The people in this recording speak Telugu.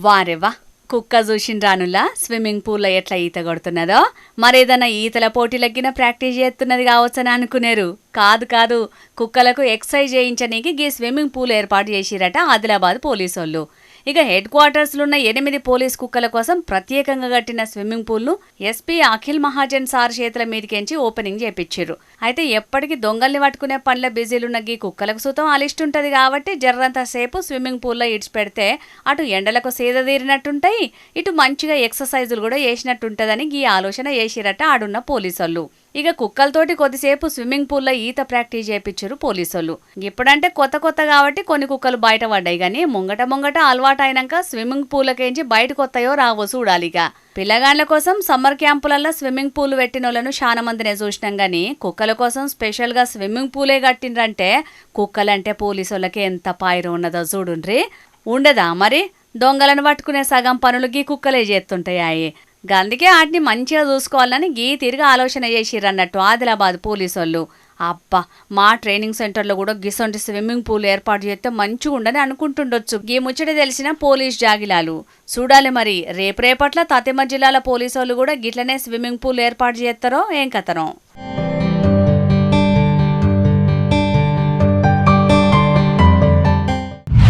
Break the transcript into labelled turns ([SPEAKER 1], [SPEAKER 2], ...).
[SPEAKER 1] వారెవ్వా కుక్క చూసిండ్రానులా స్విమ్మింగ్ పూల్లో ఎట్లా ఈత కొడుతున్నదో మరేదన్నా ఈతల పోటీలకిన ప్రాక్టీస్ చేస్తున్నది కావచ్చని అనుకునేరు. కాదు కుక్కలకు ఎక్సర్సైజ్ చేయించనీకి గీ స్విమ్మింగ్ పూల్ ఏర్పాటు చేసిరట ఆదిలాబాద్ పోలీసోళ్ళు. ఇక హెడ్ క్వార్టర్స్లున్న 8 పోలీస్ కుక్కల కోసం ప్రత్యేకంగా కట్టిన స్విమ్మింగ్ పూల్ను ఎస్పీ అఖిల్ మహాజన్ సార్ చేతుల మీదకెంచి ఓపెనింగ్ చేపించారు. అయితే ఎప్పటికీ దొంగల్ని పట్టుకునే పనుల బిజీలున్న గీ కుక్కలకు సుతం అలిష్టుంటది కాబట్టి జర్రంత సేపు స్విమ్మింగ్ పూల్లో ఇడ్చి పెడితే అటు ఎండలకు సేద తీరినట్టుంటాయి, ఇటు మంచిగా ఎక్సర్సైజులు కూడా చేసినట్టుంటదని గీ ఆలోచన చేసిరట ఆడున్న పోలీసోళ్ళు. ఇక కుక్కలతోటి కొద్దిసేపు స్విమ్మింగ్ పూల్లో ఈత ప్రాక్టీస్ చేయించారు పోలీసోళ్ళు. ఇప్పుడంటే కొత్త కాబట్టి కొన్ని కుక్కలు బయట పడ్డాయి కానీ ముంగట అలవాటు అయినాక స్విమ్మింగ్ పూలకేంచి బయటకు వస్తాయో రావో చూడాలిగా. పిల్లగాండ్ల కోసం సమ్మర్ క్యాంపులలో స్విమ్మింగ్ పూల్ పెట్టినోళ్లను చాలా మందినే చూసినాం గానీ కుక్కల కోసం స్పెషల్ గా స్విమ్మింగ్ పూలే కట్టిండ్రంటే కుక్కలంటే పోలీసోళ్ళకి ఎంత పాయిరం ఉన్నదో చూడుండ్రి. ఉండదా మరి? దొంగలను పట్టుకునే సగం పనులు గీ కుక్కలే చేస్తుంటాయి. గందుకే వాటిని మంచిగా చూసుకోవాలని గీ తిరిగి ఆలోచన చేసిరన్నట్టు ఆదిలాబాద్ పోలీసోళ్ళు. అబ్బా, మా ట్రైనింగ్ సెంటర్లో కూడా గిసొంటి స్విమ్మింగ్ పూల్ ఏర్పాటు చేస్తే మంచిగా ఉండని అనుకుంటుండొచ్చు గీ ముచ్చట తెలిసిన పోలీస్ జాగిలాలు. చూడాలి మరి రేపట్ల తతిమ జిల్లాల పోలీసోళ్ళు కూడా గిట్లనే స్విమ్మింగ్ పూల్ ఏర్పాటు చేస్తారో ఏం కథనో.